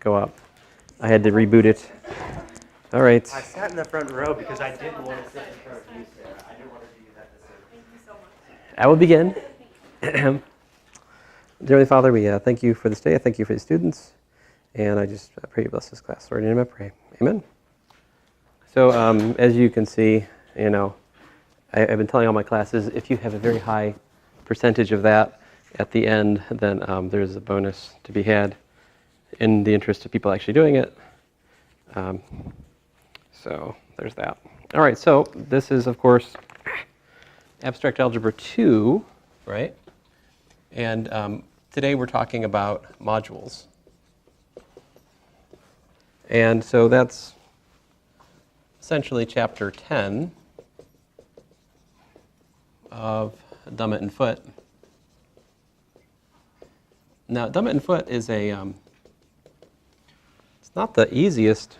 go up. I had to reboot it. All right. I sat in the front row because I didn't want to sit in front of you, Sarah. I didn't want to do that decision. Thank you so much. I will begin. Dearly Father, we thank you for this day. I thank you for the students. And I just pray you bless this class. Lord, in your name I pray. Amen. So as you can see, I've been telling all my classes, if you have a very high percentage of that at the end, then there's a bonus to be had in the interest of people actually doing it. So there's that. All right, so this is, of course, Abstract Algebra II, right? And today we're talking about modules. And so that's essentially chapter 10 of Dummett and Foote. Now, Dummett and Foote is it's not the easiest.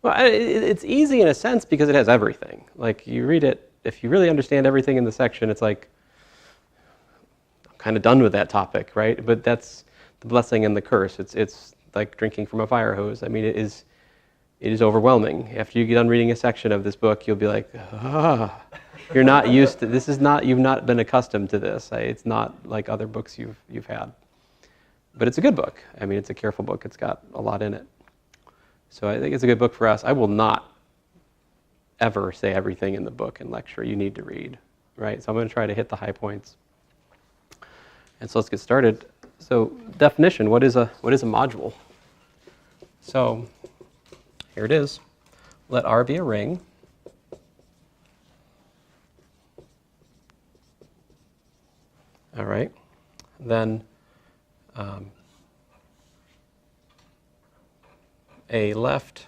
It's easy in a sense because it has everything. Like you read it, if you really understand everything in the section, it's like, I'm kind of done with that topic, right? But that's the blessing and the curse. It's like drinking from a fire hose. I mean, it is overwhelming. After you get done reading a section of this book, you'll be like, you're not used to this. You've not been accustomed to this. It's not like other books you've had. But it's a good book. I mean, it's a careful book. It's got a lot in it. So I think it's a good book for us. I will not ever say everything in the book in lecture you need to read, right? So I'm going to try to hit the high points. And so let's get started. So definition, what is a module? So here it is. Let R be a ring. All right. Then a left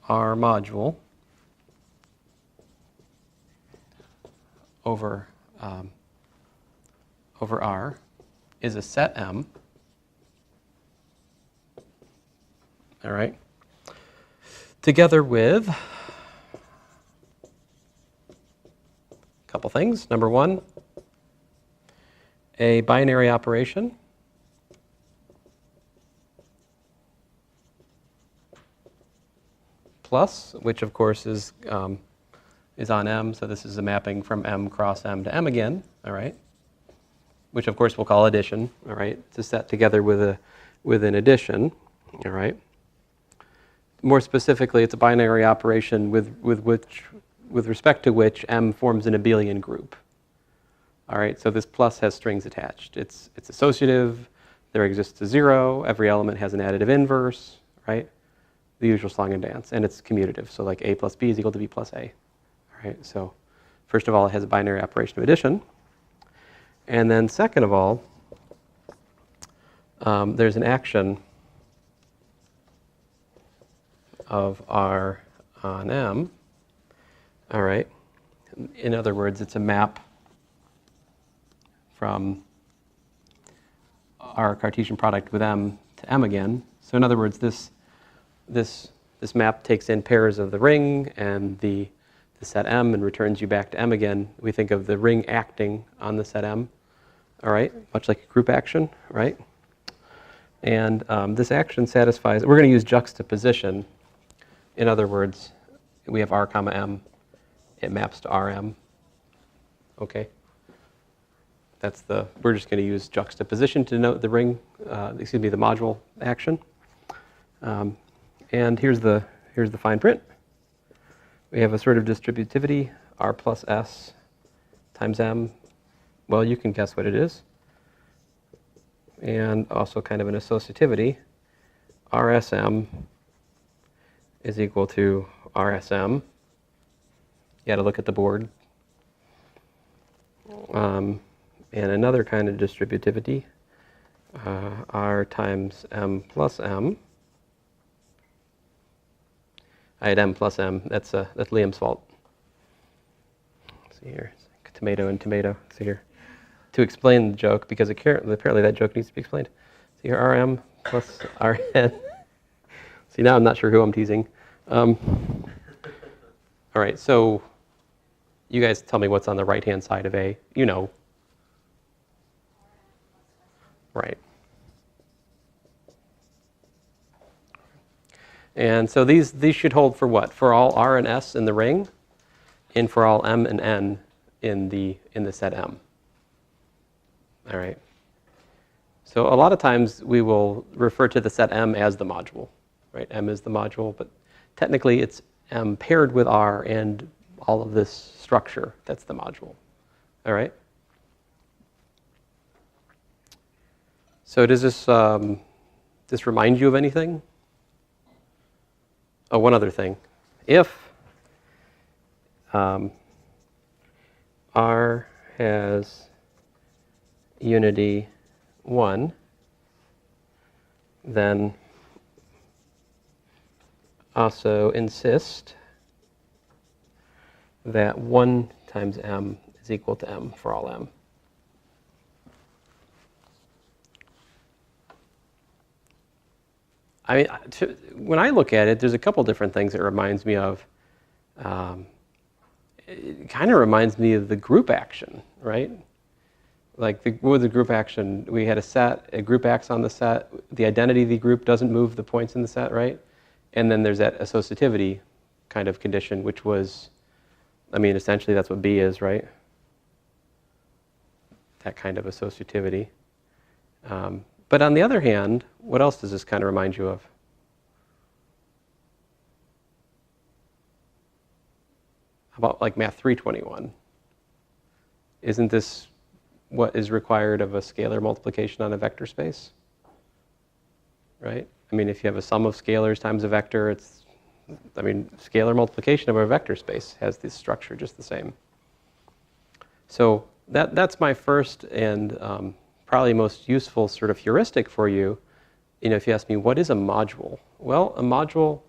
R module over R is a set M. All right. Together with a couple things. Number one, a binary operation. Plus, which of course is on M, so this is a mapping from M cross M to M again, all right? Which of course we'll call addition, all right? It's a set together with an addition, all right? More specifically, it's a binary operation with respect to which M forms an abelian group, all right? So this plus has strings attached. It's associative. There exists a zero. Every element has an additive inverse, right? The usual song and dance, and it's commutative. So like A plus B is equal to B plus A. All right. So first of all, it has a binary operation of addition, and then second of all, there's an action of R on M. All right. In other words, it's a map from our Cartesian product with M to M again. So in other words, this map takes in pairs of the ring and the set M and returns you back to M again. We think of the ring acting on the set M, all right, much like a group action, right? And this action satisfies, we're going to use juxtaposition. In other words, we have R comma M. It maps to RM, okay? We're just going to use juxtaposition to denote the ring, the module action. And here's the fine print. We have a sort of distributivity, R plus S times M. Well, you can guess what it is. And also kind of an associativity. RSM is equal to RSM. You got to look at the board. And another kind of distributivity, R times M plus M. I had M plus M. That's Liam's fault. Let's see here, tomato and tomato. See here, to explain the joke, because apparently that joke needs to be explained. See here, RM plus RN. See, now I'm not sure who I'm teasing. All right, so you guys tell me what's on the right-hand side of A. You know. Right. And so these should hold for what? For all R and S in the ring, and for all M and N in the set M. All right. So a lot of times we will refer to the set M as the module, right? M is the module, but technically it's M paired with R and all of this structure that's the module. All right. So does this remind you of anything? Oh, one other thing. If R has unity 1, then also insist that 1 times M is equal to M for all M. When I look at it, there's a couple different things it reminds me of. It kind of reminds me of the group action, right? Like with the group action, we had a group acts on the set. The identity of the group doesn't move the points in the set, right? And then there's that associativity kind of condition, which was, essentially that's what B is, right? That kind of associativity. But on the other hand, what else does this kind of remind you of? How about like Math 321? Isn't this what is required of a scalar multiplication on a vector space? Right? If you have a sum of scalars times a vector, scalar multiplication of a vector space has this structure just the same. So that's my first and probably most useful sort of heuristic for you. If you ask me, what is a module? Well, a module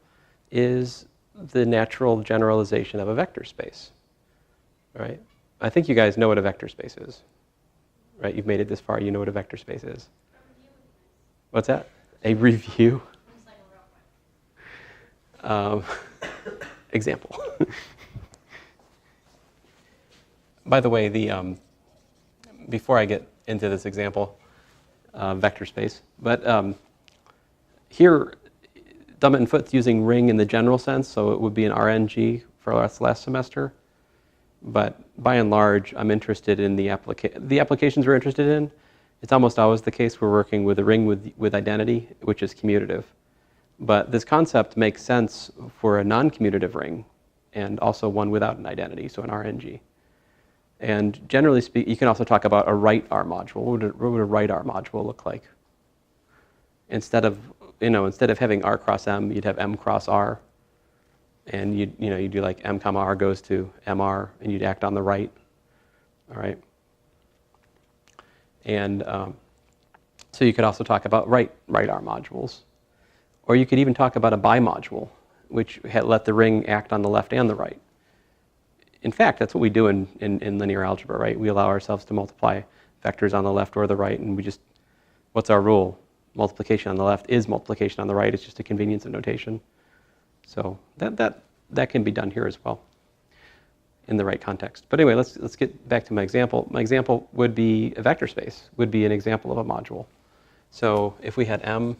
is the natural generalization of a vector space, right? I think you guys know what a vector space is, right? You've made it this far, you know what a vector space is. What's that? A review? Example. By the way, before I get into this example, vector space, but here, Dummett and Foote's using ring in the general sense, so it would be an RNG for us last semester. But by and large, I'm interested in the applications we're interested in. It's almost always the case we're working with a ring with identity, which is commutative. But this concept makes sense for a non-commutative ring and also one without an identity, so an RNG. And generally speaking, you can also talk about a right R module. What would a right R module look like? Instead of having R cross M, you'd have M cross R. And you do like M comma R goes to MR, and you'd act on the right. All right. And so you could also talk about right R modules. Or you could even talk about a bimodule, which let the ring act on the left and the right. In fact, that's what we do in linear algebra, right? We allow ourselves to multiply vectors on the left or the right, and what's our rule? Multiplication on the left is multiplication on the right. It's just a convenience of notation. So that can be done here as well in the right context. But anyway, let's get back to my example. My example would be a vector space, would be an example of a module. So if we had M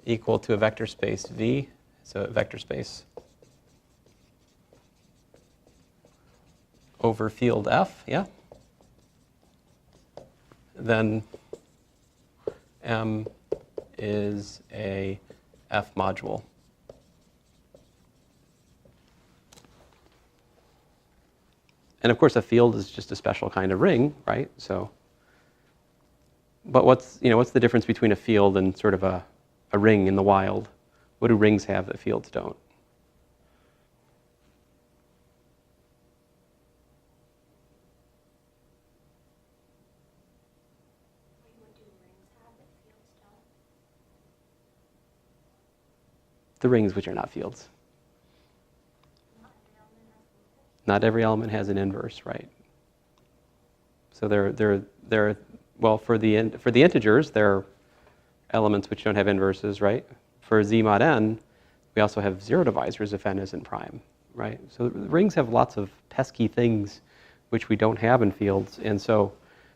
equal to a vector space V, so a vector space over field F, yeah? Then M is a F module. And of course, a field is just a special kind of ring, right? So, but what's the difference between a field and sort of a ring in the wild? What do rings have that fields don't? The rings which are not fields. Not every element has an inverse, right? So well, for the integers, there are elements which don't have inverses, right? For Z mod n, we also have zero divisors if n isn't prime, right? So rings have lots of pesky things which we don't have in fields, and so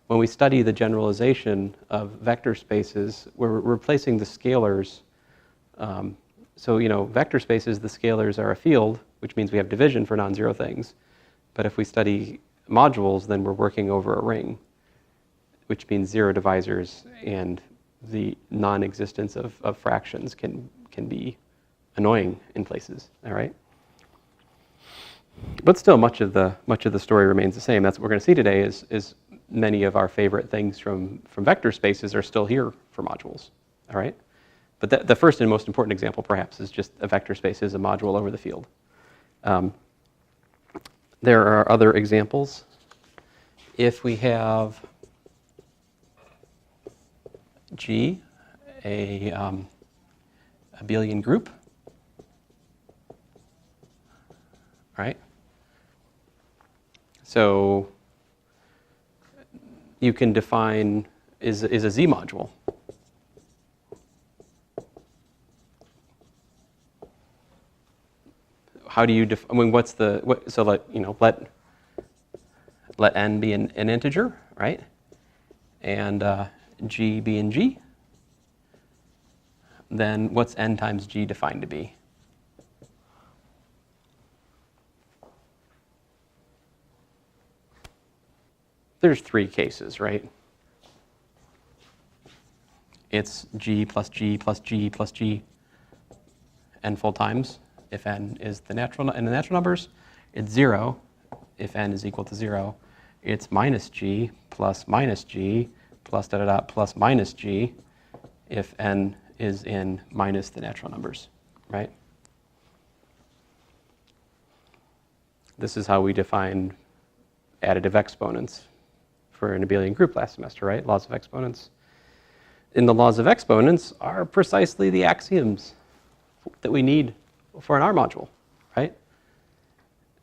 when we study the generalization of vector spaces, we're replacing the scalars. So, vector spaces, the scalars are a field, which means we have division for non-zero things. But if we study modules, then we're working over a ring, which means zero divisors, and the non-existence of fractions can be annoying in places, all right? But still, much of the story remains the same. That's what we're going to see today is many of our favorite things from vector spaces are still here for modules, all right? But the first and most important example, perhaps, is just a vector space is a module over the field. There are other examples. If we have G, a abelian group, right? So you can define is a Z module. How do you define? What's the so let n be an integer, right? And G be in G. Then what's n times G defined to be? There's three cases, right? It's G plus G plus G plus G n full times if n is in the natural numbers. It's 0 if n is equal to 0. It's minus G plus plus plus minus G if n is in minus the natural numbers, right? This is how we define additive exponents for an abelian group last semester, right? Laws of exponents. And the laws of exponents are precisely the axioms that we need for an R module, right?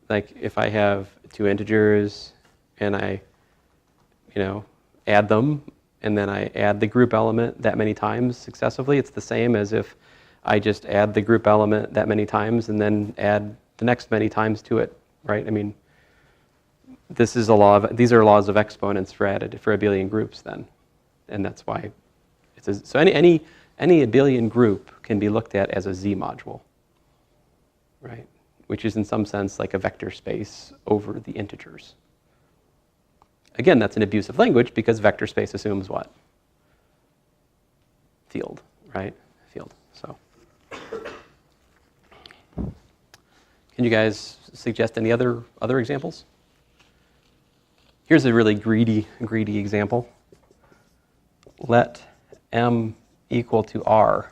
Like if I have two integers and I, add them, and then I add the group element that many times successively, it's the same as if I just add the group element that many times and then add the next many times to it, right? I mean, these are laws of exponents for abelian groups then, and that's why so any abelian group can be looked at as a Z module, right? Which is in some sense like a vector space over the integers. Again, that's an abuse of language because vector space assumes what? Field, right? Field. So, can you guys suggest any other examples? Here's a really greedy example. Let M equal to R.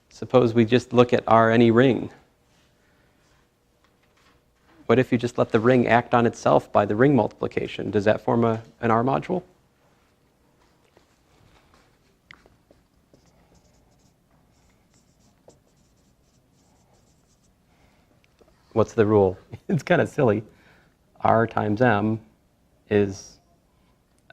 Suppose we just look at R any ring. What if you just let the ring act on itself by the ring multiplication? Does that form an R module? What's the rule? It's kind of silly. R times M is,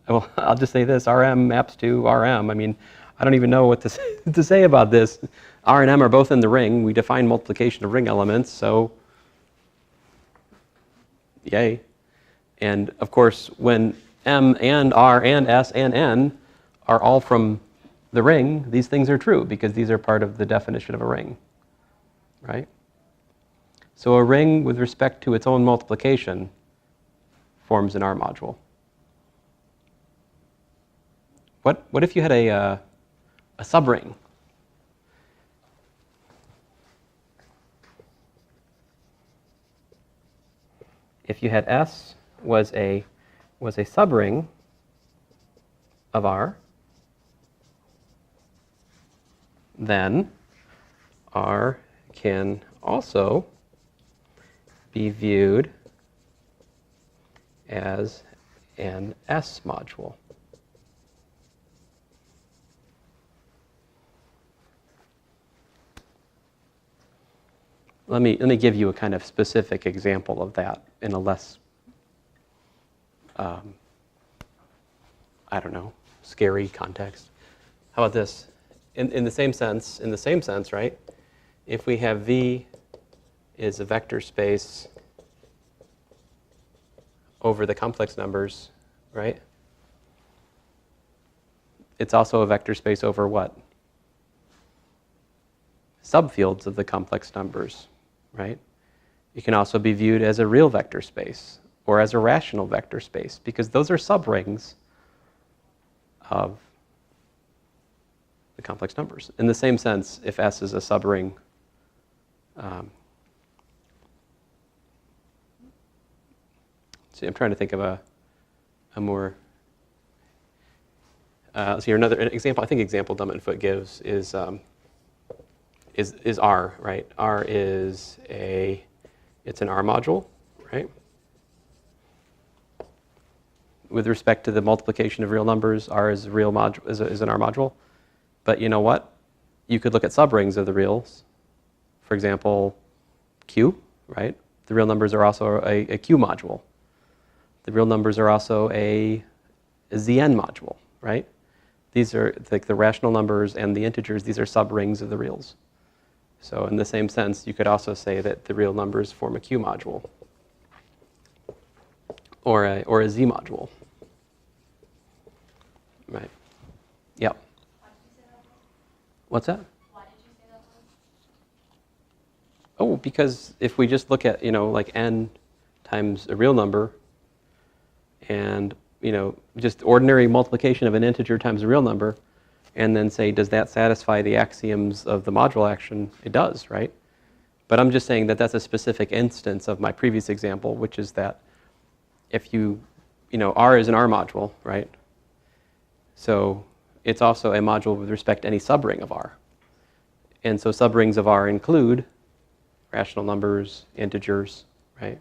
well, I'll just say this, Rm maps to Rm. I mean, I don't even know what to say about this. R and M are both in the ring. We define multiplication of ring elements, so yay. And of course, when M and R and S and N are all from the ring, these things are true because these are part of the definition of a ring, right? So a ring with respect to its own multiplication forms an R module. What if you had a subring? If you had S was a subring of R, then R can also be viewed as an S module. Let me give you a kind of specific example of that in a less, I don't know, scary context. How about this? In the same sense, right? If we have V is a vector space over the complex numbers, right? It's also a vector space over what? Subfields of the complex numbers, right? It can also be viewed as a real vector space or as a rational vector space, because those are subrings of the complex numbers. In the same sense, if S is a subring, see, I'm trying to think of a more, let's see, another example. I think example Dummett and Foote gives is R, right? R is it's an R module, right? With respect to the multiplication of real numbers, R is a real module, is an R module. But you know what? You could look at subrings of the reals. For example, Q, right? The real numbers are also a Q module. The real numbers are also a Zn module, right? These are like the rational numbers and the integers. These are subrings of the reals. So in the same sense, you could also say that the real numbers form a Q module or a Z module, right? Yep. Why did you say that word? What's that? Why did you say that word? Oh, because if we just look at, like n times a real number and, just ordinary multiplication of an integer times a real number, and then say, does that satisfy the axioms of the module action? It does, right? But I'm just saying that that's a specific instance of my previous example, which is that if R is an R module, right? So it's also a module with respect to any subring of R. And so subrings of R include rational numbers, integers, right?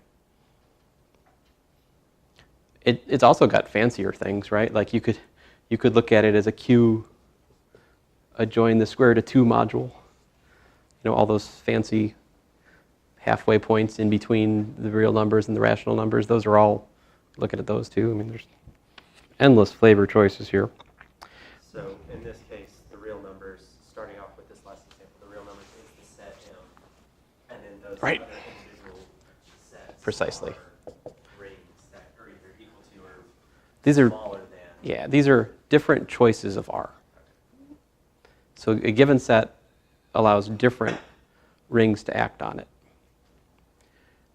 It's also got fancier things, right? Like you could look at it as a Q, a join the square root of 2 module. All those fancy halfway points in between the real numbers and the rational numbers. Those are all, looking at those too. I mean, there's endless flavor choices here. So in this case, the real numbers, starting off with this last example, the real numbers is the set M, and then those Right. other individual sets Precisely. are rings that are either equal to or These are, smaller than. yeah, these are different choices of R. So a given set allows different rings to act on it.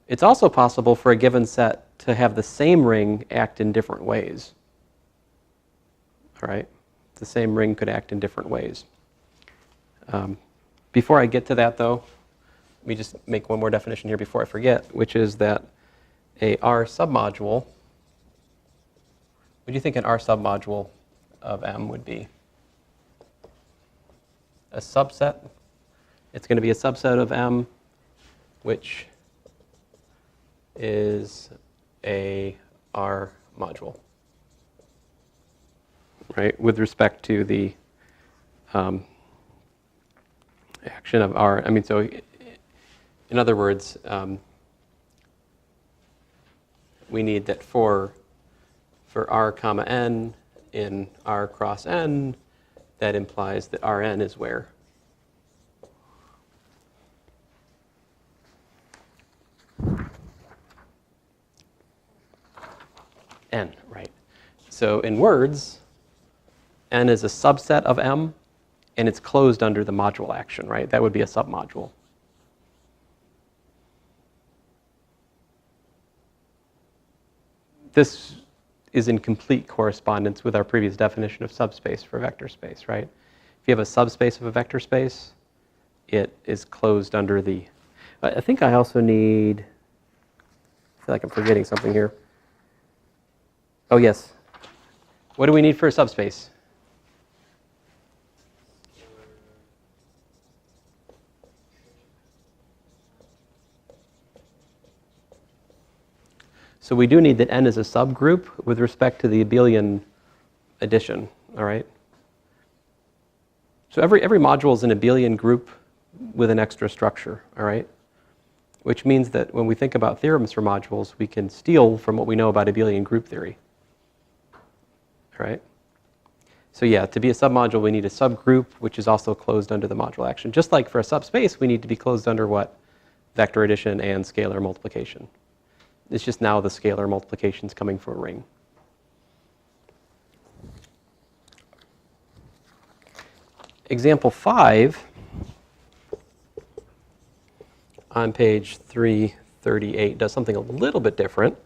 It's also possible for a given set to have the same ring act in different ways. All right? The same ring could act in different ways. Before I get to that, though, let me just make one more definition here before I forget, which is that a R submodule, what do you think an R submodule of M would be? A subset. It's going to be a subset of M, which is a R module, right? With respect to the action of R. I mean, so in other words, we need that for R comma n in R cross n, that implies that Rn is where? N, right? So in words, N is a subset of M, and it's closed under the module action, right? That would be a submodule. This is in complete correspondence with our previous definition of subspace for vector space, right? If you have a subspace of a vector space, it is closed under the... I think I also need... I feel like I'm forgetting something here. Oh, yes. What do we need for a subspace? So we do need that n is a subgroup with respect to the abelian addition, all right? So every module is an abelian group with an extra structure, all right? Which means that when we think about theorems for modules, we can steal from what we know about abelian group theory, all right? So yeah, to be a submodule, we need a subgroup, which is also closed under the module action. Just like for a subspace, we need to be closed under what? Vector addition and scalar multiplication. It's just now the scalar multiplication is coming from a ring. example 5 on page 338 does something a little bit different.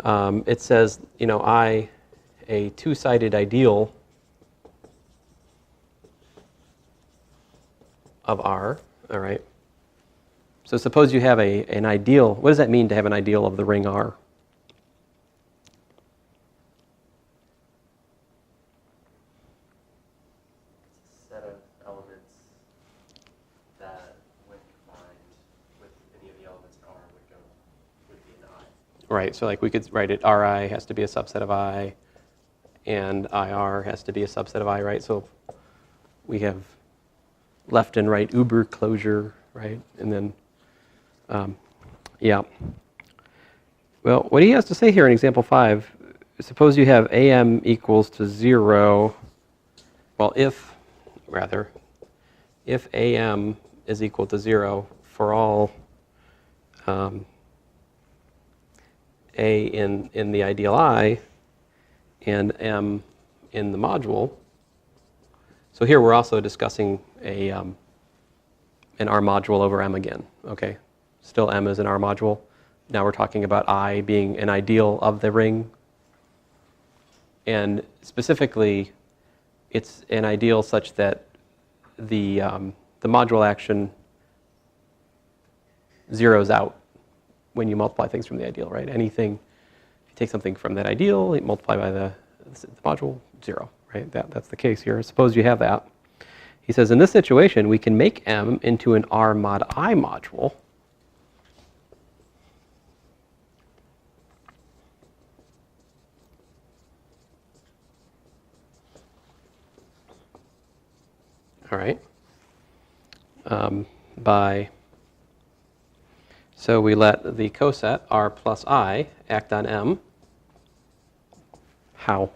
It says, I, a two-sided ideal of R, all right? So suppose you have an ideal. What does that mean to have an ideal of the ring R? It's a set of elements that, when combined with any of the elements in R, would be an I. Right, so like we could write it Ri has to be a subset of I, and IR has to be a subset of I, right? So we have left and right uber closure, right? And then, yeah. Well, what he has to say here in example 5, suppose you have AM equals to 0. Well, if AM is equal to 0 for all A in the ideal I and M in the module. So here we're also discussing an R module over M again, okay? Still M is an R module. Now we're talking about I being an ideal of the ring. And specifically, it's an ideal such that the module action zeroes out when you multiply things from the ideal, right? Anything, if you take something from that ideal, you multiply by the module, 0, right? That's the case here. Suppose you have that. He says, in this situation, we can make M into an R mod I module. All right. So we let the coset R plus I act on M. How?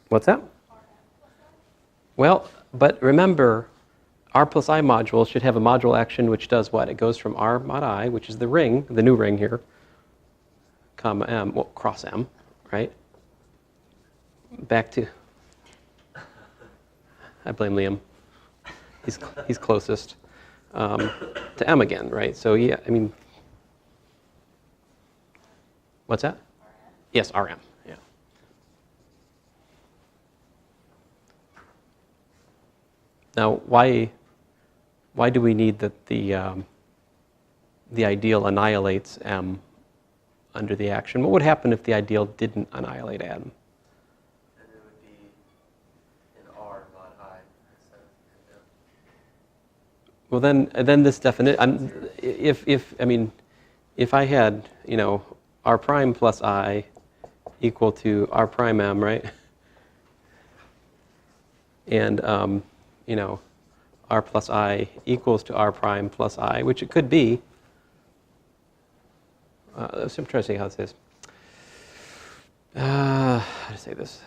What's that? Well, but remember, R plus I module should have a module action which does what? It goes from R mod I, which is the ring, the new ring here, comma M, well, cross M, right? Back to, I blame Liam. He's closest to M again, right? So yeah, I mean, what's that? Yes, RM. Yeah. Now, why do we need that the ideal annihilates M under the action? What would happen if the ideal didn't annihilate M? And it would be an R mod I instead of M. Well, then this definition, if I had, R prime plus I equal to R prime M, right? And, R plus I equals to R prime plus I, which it could be. I'm trying to see how this is. How to say this?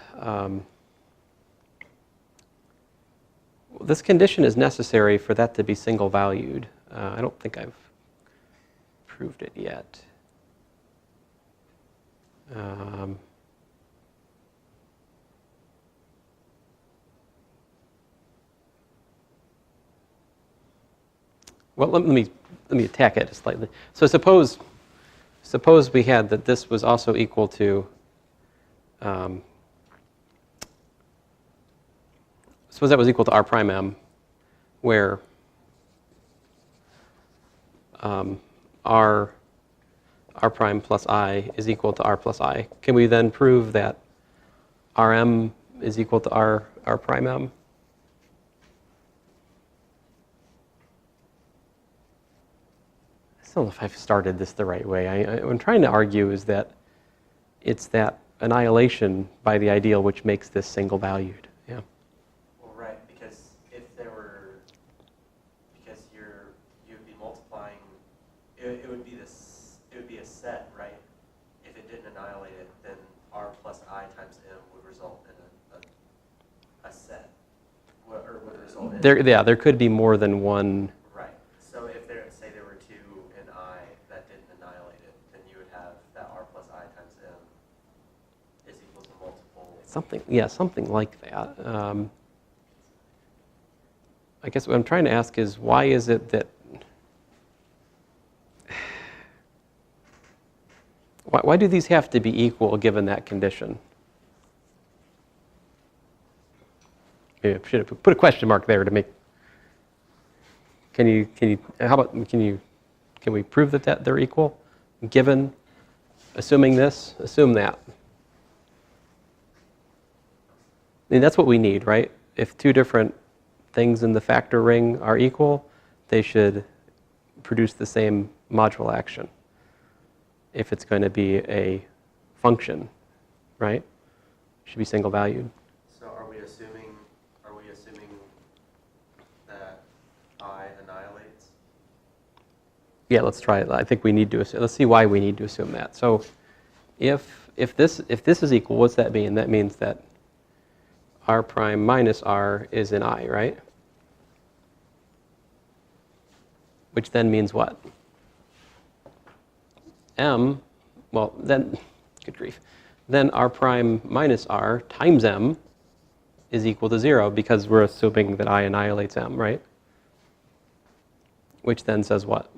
This condition is necessary for that to be single valued. I don't think I've proved it yet. Well, let me attack it slightly. So suppose we had that this was also equal to, suppose that was equal to R prime M, where R prime plus I is equal to R plus I. Can we then prove that Rm is equal to R prime M? I don't know if I've started this the right way. What I'm trying to argue is that it's that annihilation by the ideal which makes this single valued. Yeah. Well, right, because you'd be multiplying. It would be this. It would be a set, right? If it didn't annihilate it, then R plus I times M would result in a set, or would result in. There could be more than one. Right. So if say there were two in I that didn't annihilate it, then you would have that r plus I times m is equal to multiple. Something, yeah, something like that. I guess what I'm trying to ask is, why is it that, why do these have to be equal given that condition? Maybe I should have put a question mark there to make, can we prove that they're equal? Given, assuming this, assume that. I mean, that's what we need, right? If two different things in the factor ring are equal, they should produce the same module action. If it's going to be a function, right? It should be single valued. So are we assuming that I annihilates? Yeah, let's try it. I think we need to assume, let's see why we need to assume that. So if this is equal, what's that mean? That means that r prime minus r is in I, right? Which then means what? M, well then, good grief, then r prime minus r times m is equal to 0 because we're assuming that I annihilates m, right? Which then says what?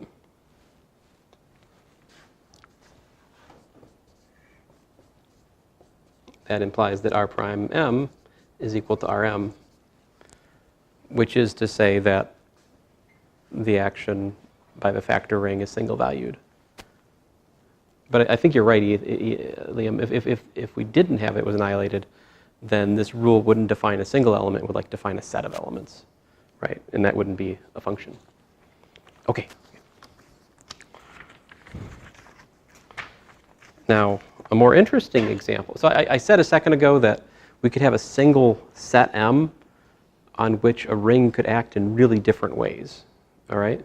That implies that r prime m is equal to rm, which is to say that the action by the factor ring is single valued. But I think you're right, Liam. If we didn't have it was annihilated, then this rule wouldn't define a single element, it would like define a set of elements, right? And that wouldn't be a function. Okay. Now, a more interesting example. So I said a second ago that we could have a single set M on which a ring could act in really different ways, all right?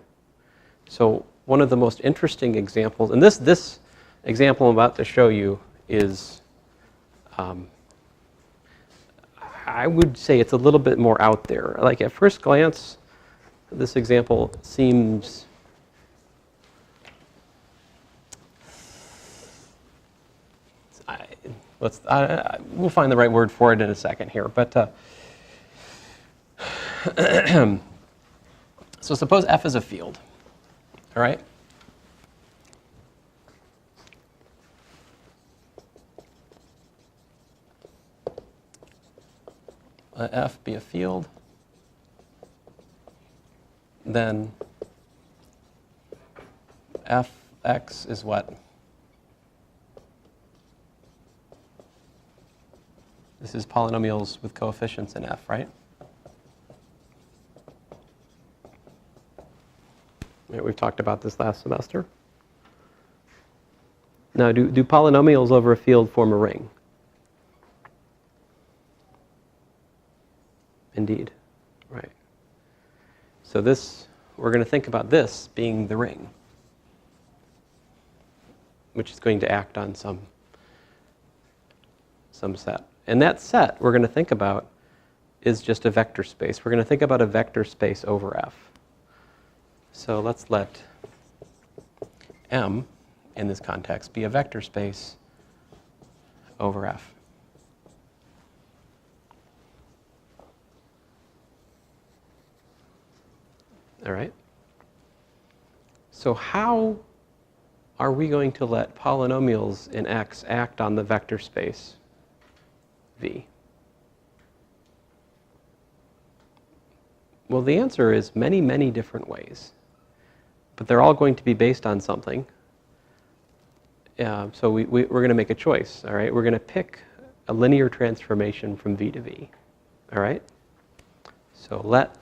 So one of the most interesting examples, and this example I'm about to show you is, I would say it's a little bit more out there. Like at first glance, this example seems we'll find the right word for it in a second here. But so suppose F is a field, all right? Let F be a field, then Fx is what? This is polynomials with coefficients in F, right? Right, we've talked about this last semester. Now, do polynomials over a field form a ring? Indeed, right. So this, we're going to think about this being the ring, which is going to act on some set. And that set we're going to think about is just a vector space. We're going to think about a vector space over F. So let's let M, in this context, be a vector space over F. All right? So how are we going to let polynomials in X act on the vector space V? Well, the answer is many, many different ways. But they're all going to be based on something. So we're going to make a choice, all right? We're going to pick a linear transformation from V to V, all right? So let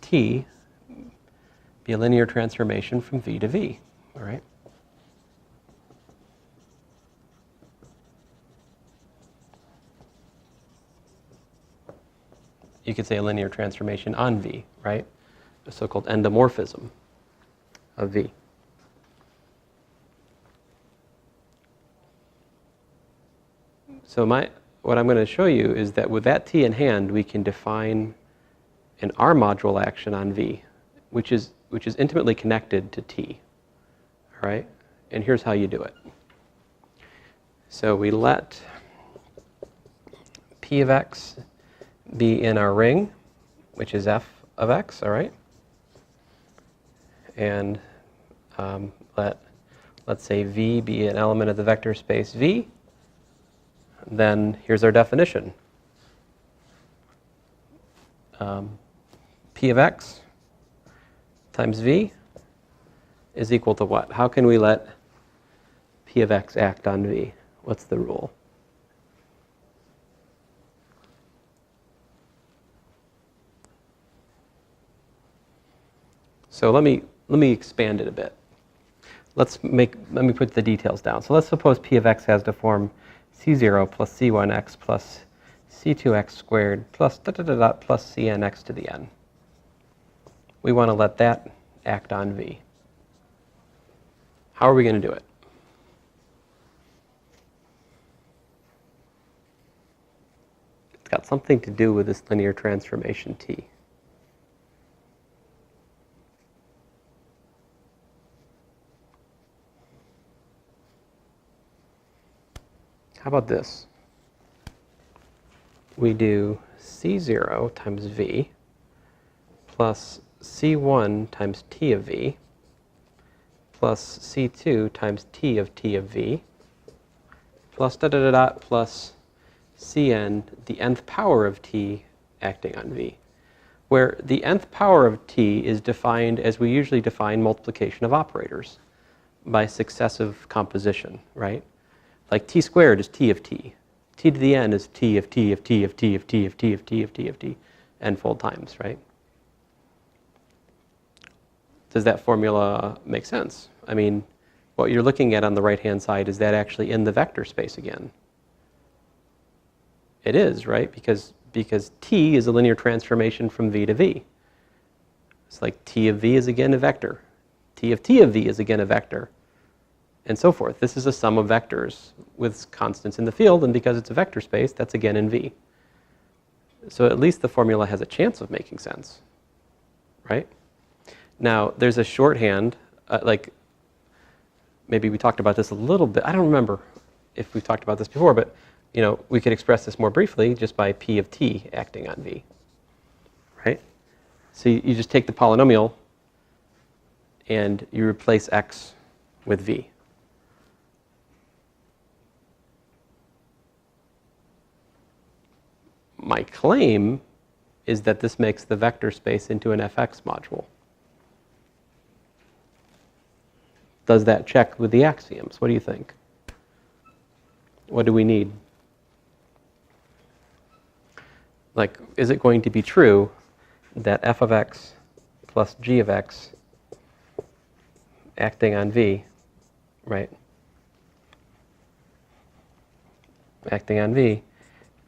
T be a linear transformation from V to V, all right? You could say a linear transformation on V, right? A so-called endomorphism of V. So what I'm going to show you is that with that T in hand, we can define an R module action on V. which is intimately connected to t. All right? And here's how you do it. So we let p of x be in our ring, which is f of x, all right? And let's say v be an element of the vector space v. Then here's our definition. P of x times v is equal to what? How can we let p of x act on v? What's the rule? So let me expand it a bit. Let me put the details down. So let's suppose p of x has to form c0 plus c1x plus c2x squared plus plus cnx to the n. We want to let that act on v. How are we going to do it? It's got something to do with this linear transformation t. How about this? We do c0 times v plus c1 times t of v plus c2 times t of v plus plus cn, the nth power of t acting on v, where the nth power of t is defined as we usually define multiplication of operators by successive composition, right? Like t squared is t of t. T to the n is t of t of t of t of t of t of t of t of t n-fold times, right? Does that formula make sense? I mean, what you're looking at on the right-hand side, is that actually in the vector space again? It is, right? Because t is a linear transformation from v to v. It's like t of v is again a vector. T of v is again a vector. And so forth. This is a sum of vectors with constants in the field, and because it's a vector space, that's again in v. So at least the formula has a chance of making sense, right? Now, there's a shorthand, like maybe we talked about this a little bit. I don't remember if we've talked about this before, but you know, we could express this more briefly just by p of t acting on v, right? So you just take the polynomial and you replace x with v. My claim is that this makes the vector space into an fx module. Does that check with the axioms? What do you think? What do we need? Like, is it going to be true that f of x plus g of x acting on v, right? Acting on v,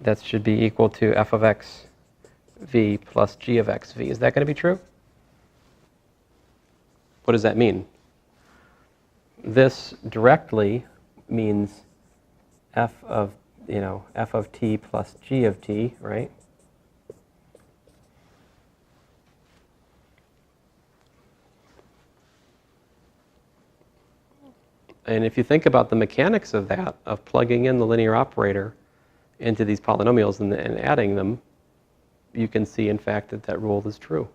that should be equal to f of x v plus g of x v. Is that going to be true? What does that mean? This directly means f of t plus g of t, right? And if you think about the mechanics of that, of plugging in the linear operator into these polynomials and adding them, you can see, in fact, that that rule is true.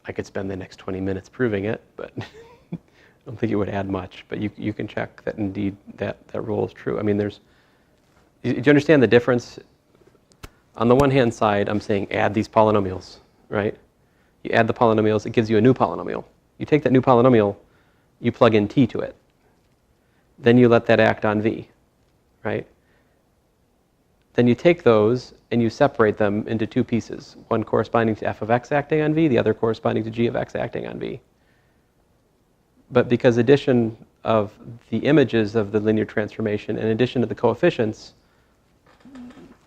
I could spend the next 20 minutes proving it, but I don't think it would add much. But you can check that indeed that rule is true. I mean, do you understand the difference? On the one hand side, I'm saying add these polynomials, right? You add the polynomials, it gives you a new polynomial. You take that new polynomial, you plug in t to it. Then you let that act on v, right? Then you take those and you separate them into two pieces, one corresponding to f of x acting on v, the other corresponding to g of x acting on v. But because addition of the images of the linear transformation and addition of the coefficients,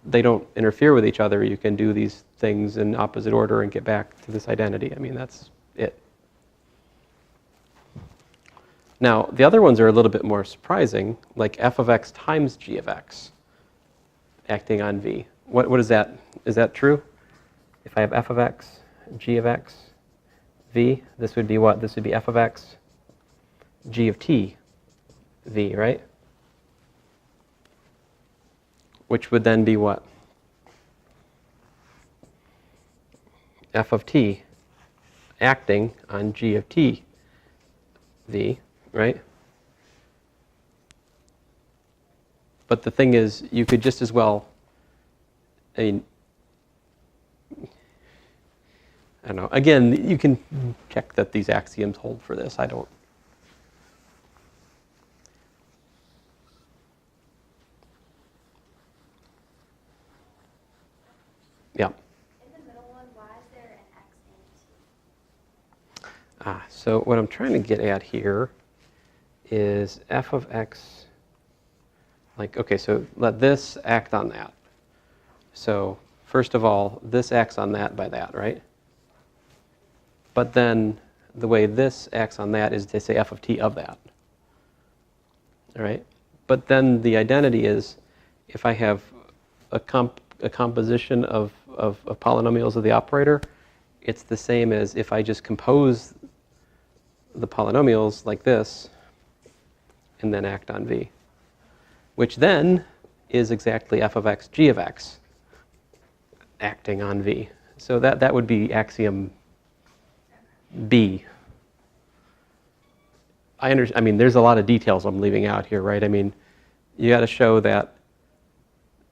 they don't interfere with each other, you can do these things in opposite order and get back to this identity. I mean, that's it. Now, the other ones are a little bit more surprising, like f of x times g of x acting on v. What is that? Is that true? If I have f of x, g of x, v, this would be what? This would be f of x, g of t, v, right? Which would then be what? F of t acting on g of t, v, right? But the thing is, you could just as well, I mean, I don't know. Again, you can check that these axioms hold for this. I don't. Yeah. In the middle one, why is there an x and t? So what I'm trying to get at here is f of x, like, okay, so let this act on that. So first of all, this acts on that by that, right? But then the way this acts on that is to say f of t of that. All right? But then the identity is if I have a composition of polynomials of the operator, it's the same as if I just compose the polynomials like this and then act on v, which then is exactly f of x, g of x acting on v. So that would be axiom B. I mean, there's a lot of details I'm leaving out here, right? I mean, you got to show that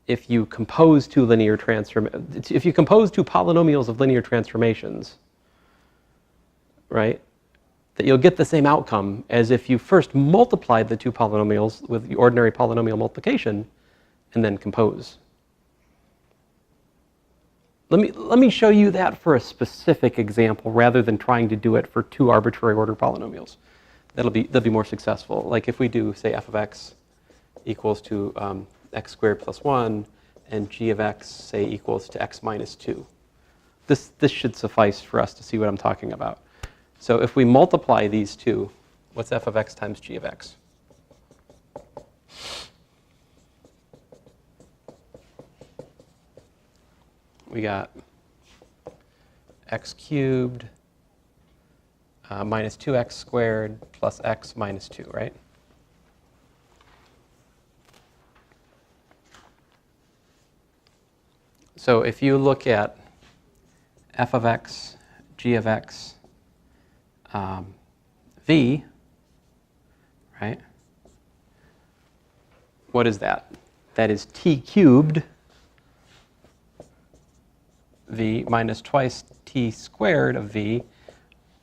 if you compose two polynomials of linear transformations, right, that you'll get the same outcome as if you first multiplied the two polynomials with the ordinary polynomial multiplication and then compose. Let me show you that for a specific example rather than trying to do it for two arbitrary order polynomials. They'll be more successful. Like if we do, say, f of x equals to x squared plus 1 and g of x, say, equals to x minus 2. This should suffice for us to see what I'm talking about. So if we multiply these two, what's f of x times g of x? We got x cubed minus 2x squared plus x minus 2, right? So if you look at f of x, g of x, v, right? What is that? That is t cubed v minus twice t squared of v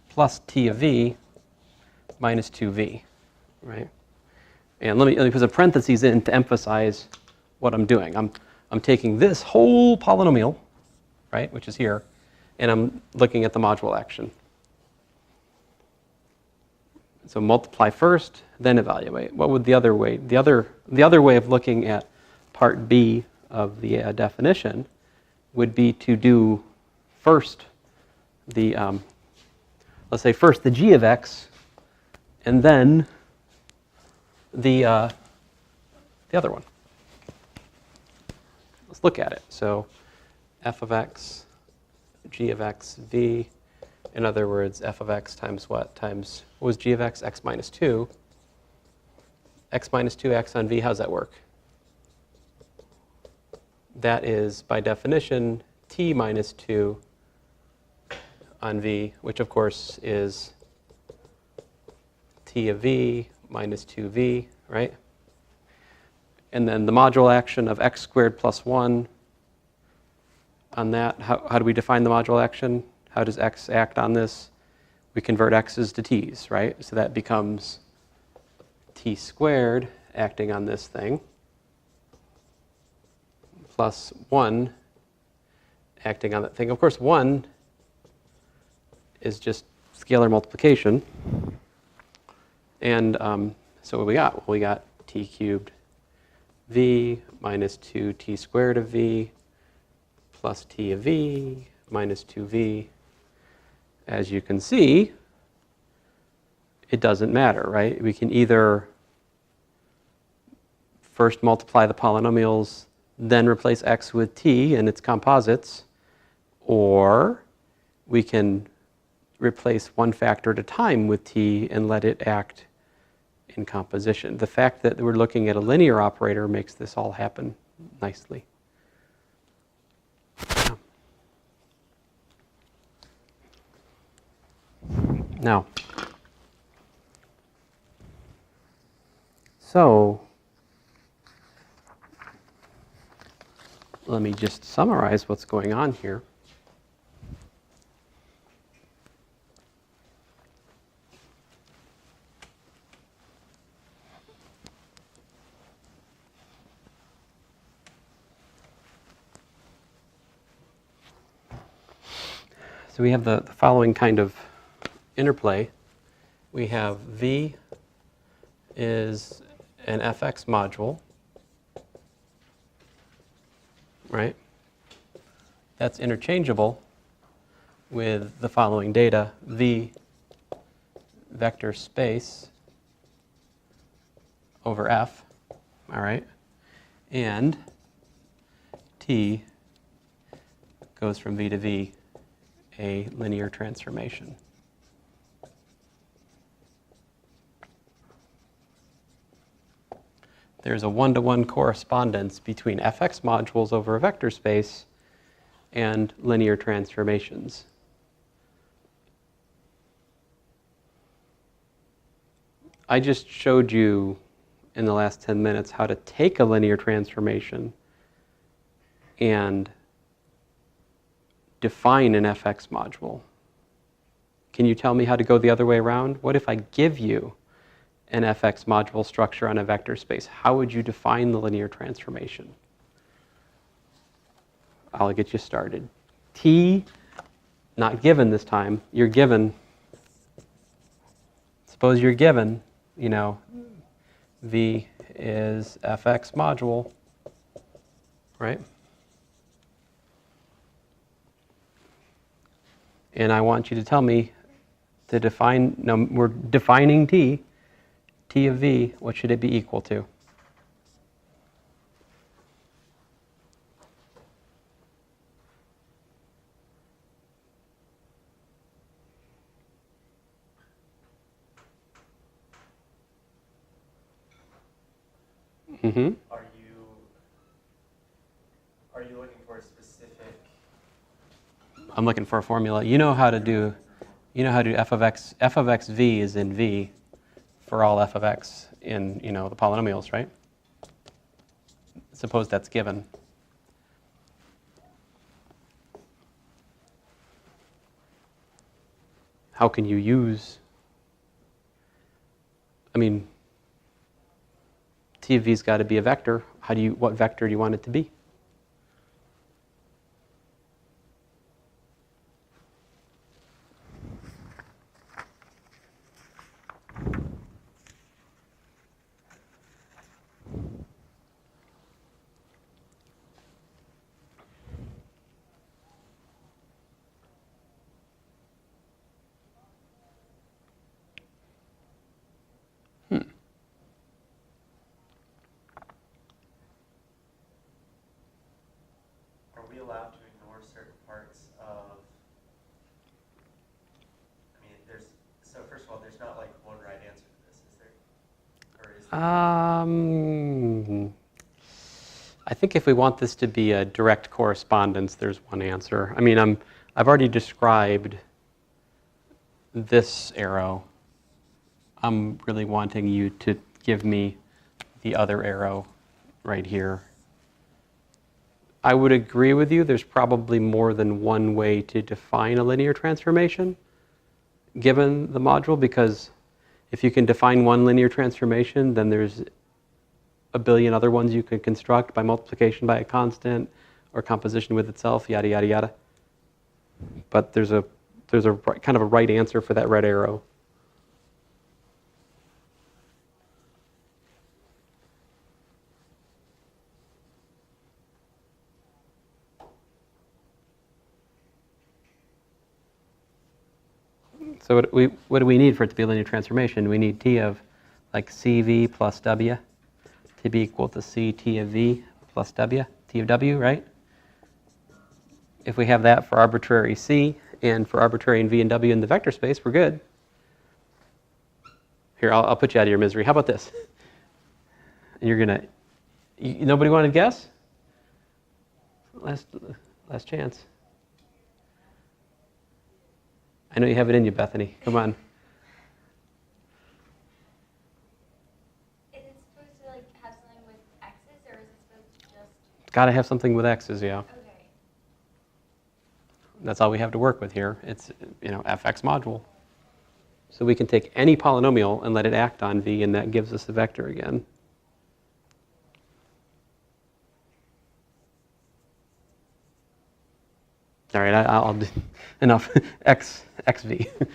plus t of v minus 2v, right? And let me put some parentheses in to emphasize what I'm doing. I'm taking this whole polynomial, right, which is here, and I'm looking at the module action. So multiply first, then evaluate. What would the other way? The other way of looking at part B of the definition would be to do first the, let's say first the g of x, and then the other one. Let's look at it. So f of x, g of x, v. In other words, f of x times what? Times, what was g of x? X minus 2. X minus 2x on v, how does that work? That is, by definition, t minus 2 on v, which of course is t of v minus 2v, right? And then the module action of x squared plus 1 on that, how do we define the module action? How does x act on this? We convert x's to t's, right? So that becomes t squared acting on this thing plus 1 acting on that thing. Of course, 1 is just scalar multiplication. And so what we got? Well, we got t cubed v minus 2t squared of v plus t of v minus 2v. As you can see, it doesn't matter, right? We can either first multiply the polynomials, then replace x with t and its composites, or we can replace one factor at a time with t and let it act in composition. The fact that we're looking at a linear operator makes this all happen nicely. Yeah. Now, so let me just summarize what's going on here. So we have the following kind of interplay. We have V is an fx module, right? That's interchangeable with the following data: V vector space over F, all right? And T goes from V to V, a linear transformation. There's a one-to-one correspondence between fx modules over a vector space and linear transformations. I just showed you in the last 10 minutes how to take a linear transformation and define an fx module. Can you tell me how to go the other way around? What if I give you an fx module structure on a vector space? How would you define the linear transformation? I'll get you started. T, not given this time, you're given, suppose you're given, you know, V is fx module, right? And I want you to tell me to define, no, we're defining T of V, what should it be equal to? Mm-hmm. Are you looking for a specific? I'm looking for a formula. You know how to do f of x. F of x v is in V for all f of x in, you know, the polynomials, right? Suppose that's given. How can you use, I mean, T of V's got to be a vector. What vector do you want it to be? Are we allowed to ignore certain parts of? I mean, first of all, there's not like one right answer to this, is there? Or is there? I think if we want this to be a direct correspondence, there's one answer. I mean, I've already described this arrow. I'm really wanting you to give me the other arrow right here. I would agree with you, there's probably more than one way to define a linear transformation given the module, because if you can define one linear transformation, then there's a billion other ones you could construct by multiplication by a constant or composition with itself, yada, yada, yada. But there's a kind of a right answer for that red arrow. So what do we need for it to be a linear transformation? We need T of like CV plus W to be equal to C T of V plus W, T of W, right? If we have that for arbitrary C and for arbitrary V and W in the vector space, we're good. Here, I'll put you out of your misery. How about this? And you're gonna, nobody wanted to guess? Last chance. I know you have it in you, Bethany. Come on. Is it supposed to like have something with x's, or is it supposed to just? It's got to have something with x's, yeah. Okay. That's all we have to work with here. It's, fx module. So we can take any polynomial and let it act on V, and that gives us the vector again. All right, I'll do enough. xv.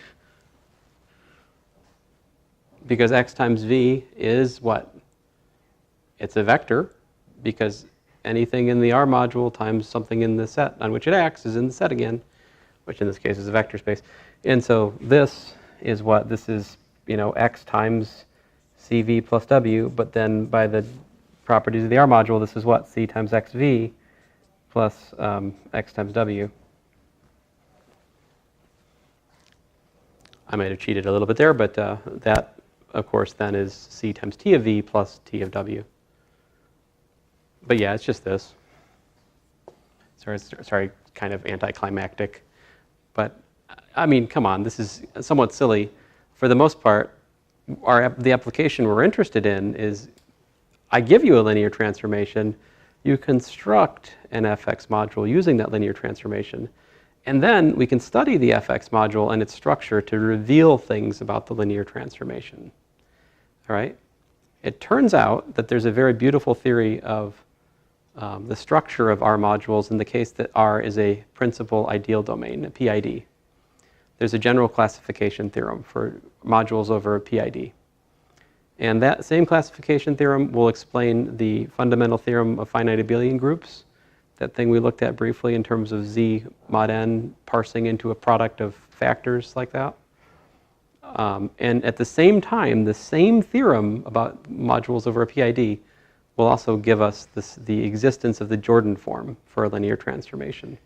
Because x times v is what? It's a vector, because anything in the R module times something in the set on which it acts is in the set again, which in this case is a vector space. And so this is what? This is, x times cv plus w, but then by the properties of the R module, this is what? C times xv plus x times w. I might have cheated a little bit there, but that, of course, then is C times T of V plus T of W. But yeah, it's just this. Sorry, kind of anticlimactic. But, I mean, come on, this is somewhat silly. For the most part, the application we're interested in is, I give you a linear transformation, you construct an fx module using that linear transformation. And then we can study the fx module and its structure to reveal things about the linear transformation. All right? It turns out that there's a very beautiful theory of the structure of R modules in the case that R is a principal ideal domain, a PID. There's a general classification theorem for modules over a PID. And that same classification theorem will explain the fundamental theorem of finite abelian groups, that thing we looked at briefly in terms of Z mod n parsing into a product of factors like that. And at the same time, the same theorem about modules over a PID will also give us the existence of the Jordan form for a linear transformation.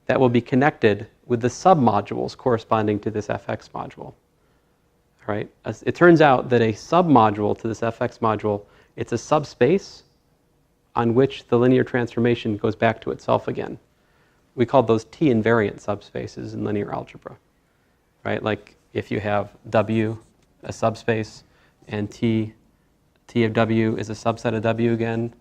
That will be connected with the submodules corresponding to this fx module. All right? It turns out that a submodule to this fx module, it's a subspace on which the linear transformation goes back to itself again. We call those T-invariant subspaces in linear algebra, right? Like if you have W, a subspace, and T of W is a subset of W again,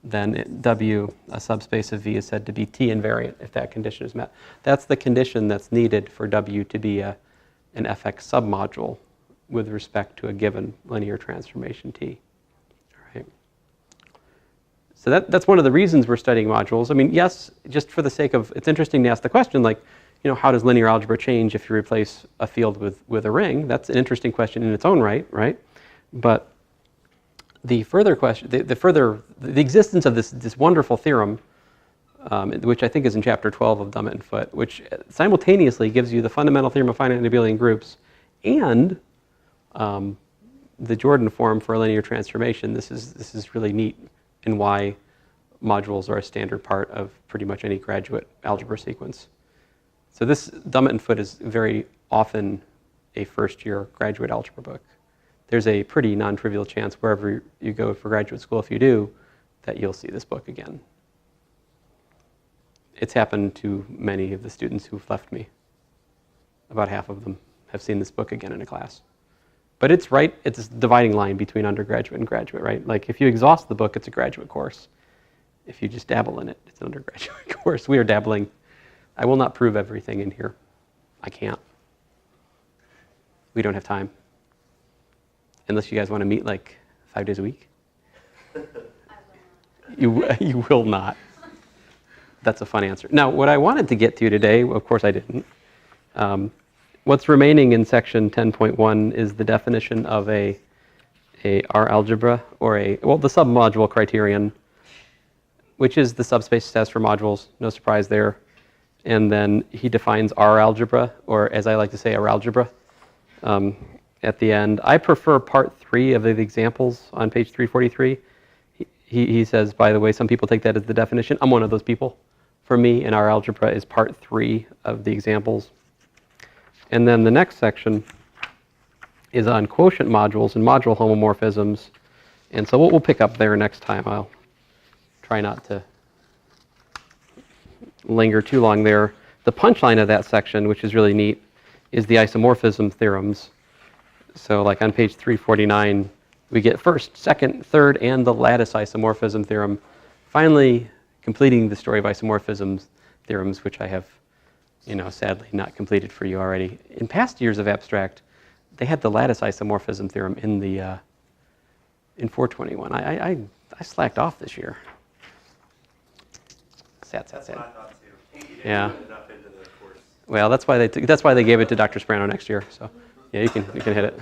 then W, a subspace of V, is said to be T-invariant if that condition is met. That's the condition that's needed for W to be an fx submodule with respect to a given linear transformation T. So that's one of the reasons we're studying modules. I mean, yes, just for the sake of, it's interesting to ask the question, like, how does linear algebra change if you replace a field with a ring? That's an interesting question in its own right? But the further question, the existence of this wonderful theorem, which I think is in chapter 12 of Dummett and Foote, which simultaneously gives you the fundamental theorem of finite abelian groups and the Jordan form for a linear transformation. This is really neat, and why modules are a standard part of pretty much any graduate algebra sequence. So this Dummett and Foote is very often a first-year graduate algebra book. There's a pretty non-trivial chance wherever you go for graduate school, if you do, that you'll see this book again. It's happened to many of the students who've left me. About half of them have seen this book again in a class. But it's a dividing line between undergraduate and graduate, right? Like if you exhaust the book, it's a graduate course. If you just dabble in it, it's an undergraduate course. We are dabbling. I will not prove everything in here. I can't. We don't have time. Unless you guys want to meet like 5 days a week. You will not. That's a fun answer. Now, what I wanted to get to today, of course I didn't. What's remaining in section 10.1 is the definition of a R algebra, or the submodule criterion, which is the subspace test for modules. No surprise there. And then he defines R algebra, or as I like to say, R algebra. at the end. I prefer part 3 of the examples on page 343. He says, by the way, some people take that as the definition. I'm one of those people. For me, in our algebra is part 3 of the examples. And then the next section is on quotient modules and module homomorphisms. And so we'll pick up there next time. I'll try not to linger too long there. The punchline of that section, which is really neat, is the isomorphism theorems. So like on page 349, we get first, second, third, and the lattice isomorphism theorem. Finally, completing the story of isomorphism theorems, which I have, sadly not completed for you already. In past years of abstract, they had the lattice isomorphism theorem in the in 421. I slacked off this year. Sad. That's what I thought too. You didn't Yeah. put enough into the course. Well, that's why they gave it to Dr. Sprano next year. So, yeah, you can hit it.